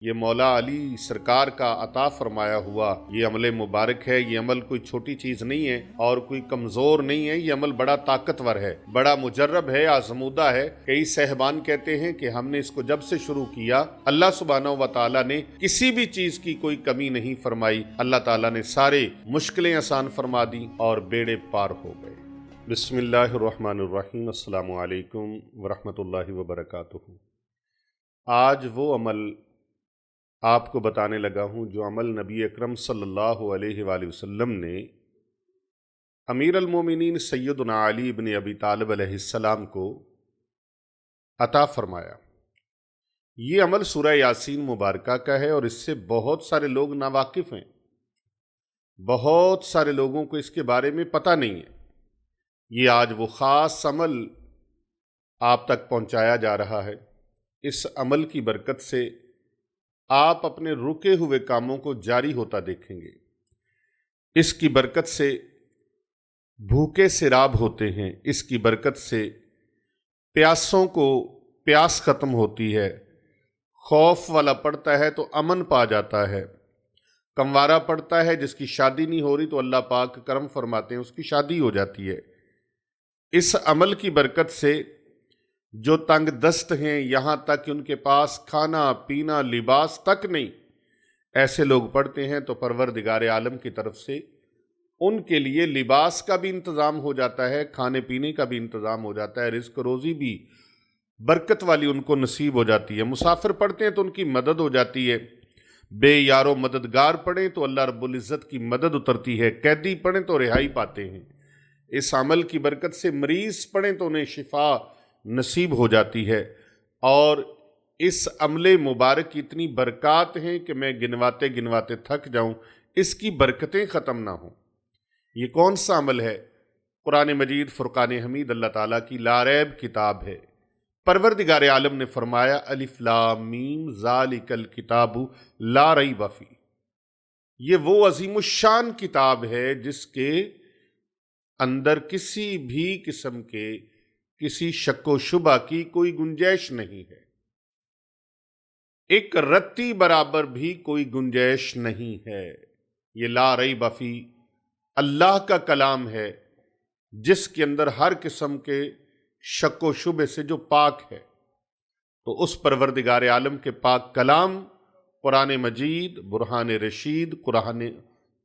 یہ مولا علی سرکار کا عطا فرمایا ہوا یہ عمل مبارک ہے۔ یہ عمل کوئی چھوٹی چیز نہیں ہے اور کوئی کمزور نہیں ہے، یہ عمل بڑا طاقتور ہے، بڑا مجرب ہے، آزمودہ ہے۔ کئی صاحبان کہتے ہیں کہ ہم نے اس کو جب سے شروع کیا اللہ سبحانہ و تعالیٰ نے کسی بھی چیز کی کوئی کمی نہیں فرمائی، اللہ تعالیٰ نے سارے مشکلیں آسان فرما دی اور بیڑے پار ہو گئے۔ بسم اللہ الرحمن الرحیم۔ السلام علیکم ورحمۃ اللہ وبرکاتہ۔ آج وہ عمل آپ کو بتانے لگا ہوں جو عمل نبی اکرم صلی اللہ علیہ وآلہ وسلم نے امیر المومنین سیدنا علی بن ابی طالب علیہ السلام کو عطا فرمایا۔ یہ عمل سورہ یاسین مبارکہ کا ہے اور اس سے بہت سارے لوگ ناواقف ہیں، بہت سارے لوگوں کو اس کے بارے میں پتہ نہیں ہے۔ یہ آج وہ خاص عمل آپ تک پہنچایا جا رہا ہے۔ اس عمل کی برکت سے آپ اپنے رکے ہوئے کاموں کو جاری ہوتا دیکھیں گے۔ اس کی برکت سے بھوکے سیراب ہوتے ہیں، اس کی برکت سے پیاسوں کو پیاس ختم ہوتی ہے، خوف والا پڑتا ہے تو امن پا جاتا ہے، کموارہ پڑتا ہے جس کی شادی نہیں ہو رہی تو اللہ پاک کرم فرماتے ہیں اس کی شادی ہو جاتی ہے۔ اس عمل کی برکت سے جو تنگ دست ہیں، یہاں تک کہ ان کے پاس کھانا پینا لباس تک نہیں، ایسے لوگ پڑھتے ہیں تو پروردگار عالم کی طرف سے ان کے لیے لباس کا بھی انتظام ہو جاتا ہے، کھانے پینے کا بھی انتظام ہو جاتا ہے، رزق روزی بھی برکت والی ان کو نصیب ہو جاتی ہے۔ مسافر پڑھتے ہیں تو ان کی مدد ہو جاتی ہے، بے یارو مددگار پڑھیں تو اللہ رب العزت کی مدد اترتی ہے، قیدی پڑھیں تو رہائی پاتے ہیں۔ اس عمل کی برکت سے مریض پڑھیں تو انہیں شفا نصیب ہو جاتی ہے، اور اس عمل مبارک کی اتنی برکات ہیں کہ میں گنواتے گنواتے تھک جاؤں، اس کی برکتیں ختم نہ ہوں۔ یہ کون سا عمل ہے؟ قرآن مجید فرقان حمید اللہ تعالیٰ کی لاریب کتاب ہے۔ پروردگار عالم نے فرمایا الف لام میم ذالک الکتاب لا ریب فیہ۔ یہ وہ عظیم الشان کتاب ہے جس کے اندر کسی بھی قسم کے کسی شک و شبہ کی کوئی گنجائش نہیں ہے، ایک رتی برابر بھی کوئی گنجائش نہیں ہے۔ یہ لا ریب فیہ اللہ کا کلام ہے جس کے اندر ہر قسم کے شک و شبہ سے جو پاک ہے۔ تو اس پروردگار عالم کے پاک کلام قرآن مجید، برہان رشید،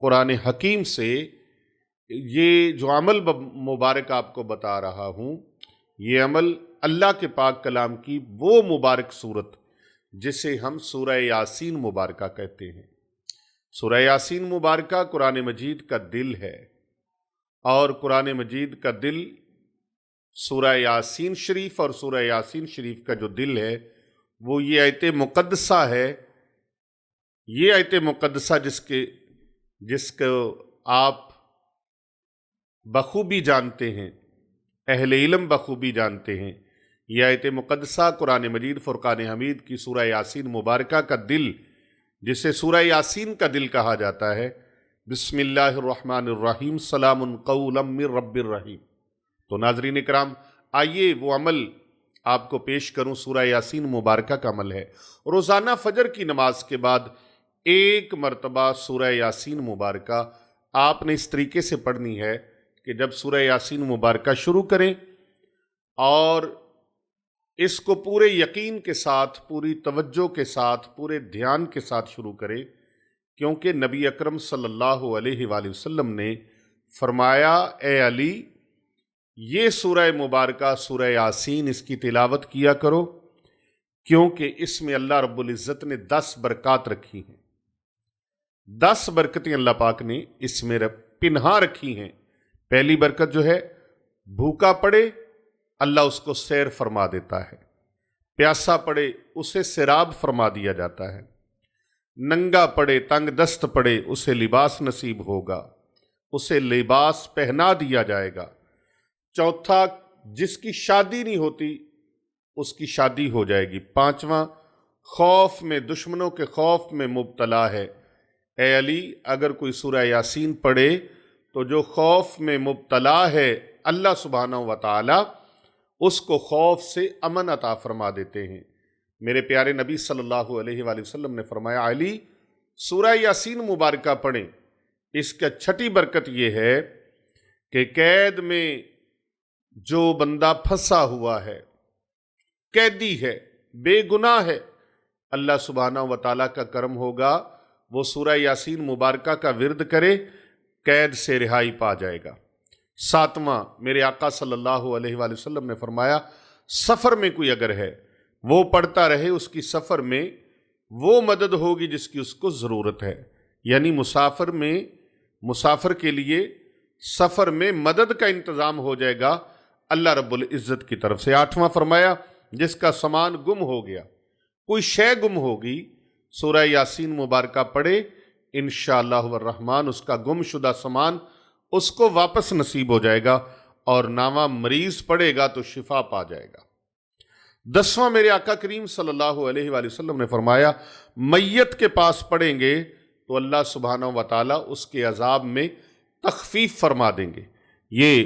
قرآن حکیم سے یہ جو عمل مبارک آپ کو بتا رہا ہوں، یہ عمل اللہ کے پاک کلام کی وہ مبارک صورت جسے ہم سورہ یاسین مبارکہ کہتے ہیں۔ سورہ یاسین مبارکہ قرآن مجید کا دل ہے، اور قرآن مجید کا دل سورہ یاسین شریف، اور سورہ یاسین شریف کا جو دل ہے وہ یہ آیت مقدسہ ہے۔ یہ آیت مقدسہ جس کو آپ بخوبی جانتے ہیں، اہل علم بخوبی جانتے ہیں۔ یہ آیت مقدسہ قرآن مجید فرقان حمید کی سورہ یاسین مبارکہ کا دل، جسے سورہ یاسین کا دل کہا جاتا ہے۔ بسم اللہ الرحمن الرحیم، سلام قولا من رب الرحیم۔ تو ناظرین اکرام، آئیے وہ عمل آپ کو پیش کروں۔ سورہ یاسین مبارکہ کا عمل ہے، روزانہ فجر کی نماز کے بعد ایک مرتبہ سورہ یاسین مبارکہ آپ نے اس طریقے سے پڑھنی ہے کہ جب سورہ یاسین مبارکہ شروع کریں اور اس کو پورے یقین کے ساتھ، پوری توجہ کے ساتھ، پورے دھیان کے ساتھ شروع کریں، کیونکہ نبی اکرم صلی اللہ علیہ وآلہ وسلم نے فرمایا اے علی، یہ سورہ مبارکہ سورہ یاسین اس کی تلاوت کیا کرو، کیونکہ اس میں اللہ رب العزت نے 10 برکات رکھی ہیں۔ 10 برکتیں اللہ پاک نے اس میں پنہا رکھی ہیں۔ پہلی برکت جو ہے، بھوکا پڑے اللہ اس کو سیر فرما دیتا ہے، پیاسا پڑے اسے سیراب فرما دیا جاتا ہے، ننگا پڑے تنگ دست پڑے اسے لباس نصیب ہوگا، اسے لباس پہنا دیا جائے گا۔ چوتھا، جس کی شادی نہیں ہوتی اس کی شادی ہو جائے گی۔ پانچواں، خوف میں، دشمنوں کے خوف میں مبتلا ہے، اے علی اگر کوئی سورہ یاسین پڑھے تو جو خوف میں مبتلا ہے اللہ سبحانہ و تعالی اس کو خوف سے امن عطا فرما دیتے ہیں۔ میرے پیارے نبی صلی اللہ علیہ وآلہ وسلم نے فرمایا علی سورہ یاسین مبارکہ پڑھیں، اس کا چھٹی برکت یہ ہے کہ قید میں جو بندہ پھنسا ہوا ہے، قیدی ہے، بے گناہ ہے، اللہ سبحانہ و تعالیٰ کا کرم ہوگا، وہ سورہ یاسین مبارکہ کا ورد کرے، قید سے رہائی پا جائے گا۔ ساتواں، میرے آقا صلی اللہ علیہ وآلہ وسلم نے فرمایا سفر میں کوئی اگر ہے وہ پڑھتا رہے، اس کی سفر میں وہ مدد ہوگی جس کی اس کو ضرورت ہے، یعنی مسافر کے لیے سفر میں مدد کا انتظام ہو جائے گا اللہ رب العزت کی طرف سے۔ آٹھواں فرمایا جس کا سامان گم ہو گیا، کوئی شے گم ہوگی، سورہ یاسین مبارکہ پڑھے، انشاءاللہ الرحمن اس کا گم شدہ سامان اس کو واپس نصیب ہو جائے گا، اور نامہ مریض پڑھے گا تو شفا پا جائے گا۔ دسواں، میرے آقا کریم صلی اللہ علیہ وآلہ وسلم نے فرمایا میت کے پاس پڑھیں گے تو اللہ سبحانہ و تعالیٰ اس کے عذاب میں تخفیف فرما دیں گے۔ یہ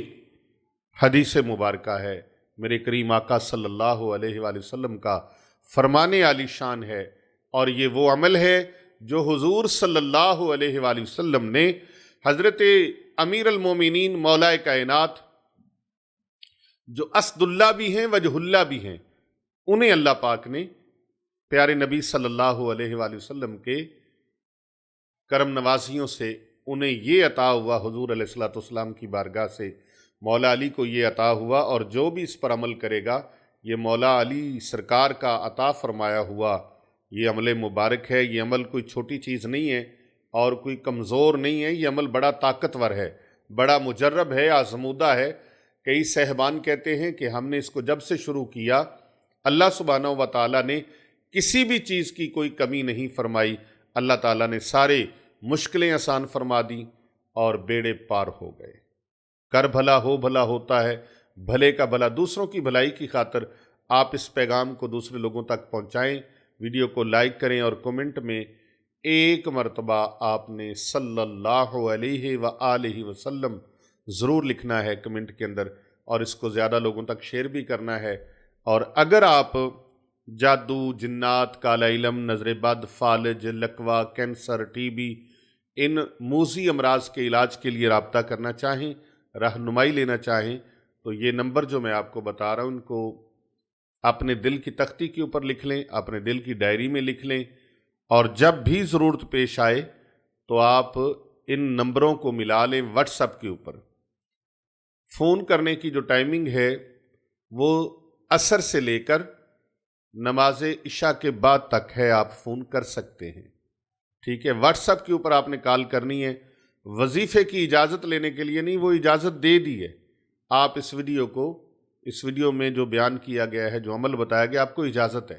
حدیث مبارکہ ہے، میرے کریم آقا صلی اللہ علیہ وآلہ وسلم کا فرمانے عالی شان ہے، اور یہ وہ عمل ہے جو حضور صلی اللہ علیہ وآلہ وسلم نے حضرت امیر المومنین مولا کائنات جو اسد اللہ بھی ہیں وجہ اللہ بھی ہیں، انہیں اللہ پاک نے پیارے نبی صلی اللہ علیہ وآلہ وسلم کے کرم نوازیوں سے انہیں یہ عطا ہوا، حضور علیہ الصلوۃ والسلام کی بارگاہ سے مولا علی کو یہ عطا ہوا، اور جو بھی اس پر عمل کرے گا یہ مولا علی سرکار کا عطا فرمایا ہوا یہ عمل مبارک ہے۔ یہ عمل کوئی چھوٹی چیز نہیں ہے اور کوئی کمزور نہیں ہے، یہ عمل بڑا طاقتور ہے، بڑا مجرب ہے، آزمودہ ہے۔ کئی صاحبان کہتے ہیں کہ ہم نے اس کو جب سے شروع کیا اللہ سبحانہ و تعالیٰ نے کسی بھی چیز کی کوئی کمی نہیں فرمائی، اللہ تعالیٰ نے سارے مشکلیں آسان فرما دیں اور بیڑے پار ہو گئے۔ کر بھلا ہو بھلا ہوتا ہے، بھلے کا بھلا، دوسروں کی بھلائی کی خاطر آپ اس پیغام کو دوسرے لوگوں تک پہنچائیں، ویڈیو کو لائک کریں، اور کومنٹ میں ایک مرتبہ آپ نے صلی اللہ علیہ وآلہ وسلم ضرور لکھنا ہے کمنٹ کے اندر، اور اس کو زیادہ لوگوں تک شیئر بھی کرنا ہے۔ اور اگر آپ جادو، جنات، کالا علم، نظر بد، فالج، لکوہ، کینسر، ٹی بی، ان موذی امراض کے علاج کے لیے رابطہ کرنا چاہیں، رہنمائی لینا چاہیں، تو یہ نمبر جو میں آپ کو بتا رہا ہوں ان کو اپنے دل کی تختی کے اوپر لکھ لیں، اپنے دل کی ڈائری میں لکھ لیں، اور جب بھی ضرورت پیش آئے تو آپ ان نمبروں کو ملا لیں واٹس ایپ کے اوپر۔ فون کرنے کی جو ٹائمنگ ہے وہ عصر سے لے کر نماز عشاء کے بعد تک ہے، آپ فون کر سکتے ہیں، ٹھیک ہے۔ واٹس ایپ کے اوپر آپ نے کال کرنی ہے، وظیفے کی اجازت لینے کے لیے نہیں، وہ اجازت دے دی ہے۔ آپ اس ویڈیو میں جو بیان کیا گیا ہے، جو عمل بتایا گیا، آپ کو اجازت ہے،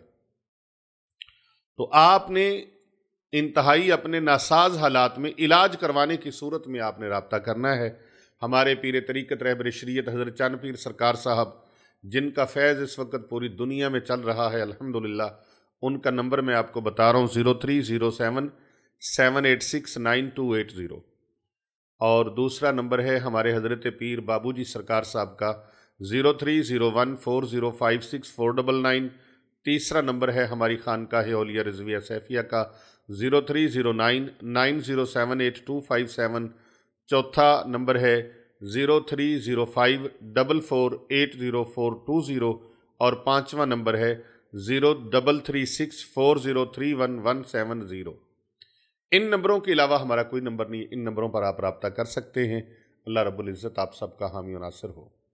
تو آپ نے انتہائی اپنے ناساز حالات میں علاج کروانے کی صورت میں آپ نے رابطہ کرنا ہے۔ ہمارے پیر طریقت رہبر شریعت حضرت چاند پیر سرکار صاحب، جن کا فیض اس وقت پوری دنیا میں چل رہا ہے الحمدللہ، ان کا نمبر میں آپ کو بتا رہا ہوں 030778698280، اور دوسرا نمبر ہے ہمارے حضرت پیر بابو جی سرکار صاحب کا 0301405649، تیسرا نمبر ہے ہماری خانقاہ اولیاء رضویہ سیفیہ کا 0309907827، چوتھا نمبر ہے 0305448042، اور پانچواں نمبر ہے 033640311170۔ ان نمبروں کے علاوہ ہمارا کوئی نمبر نہیں، ان نمبروں پر آپ رابطہ کر سکتے ہیں۔ اللہ رب العزت آپ سب کا حامی و ناصر ہو۔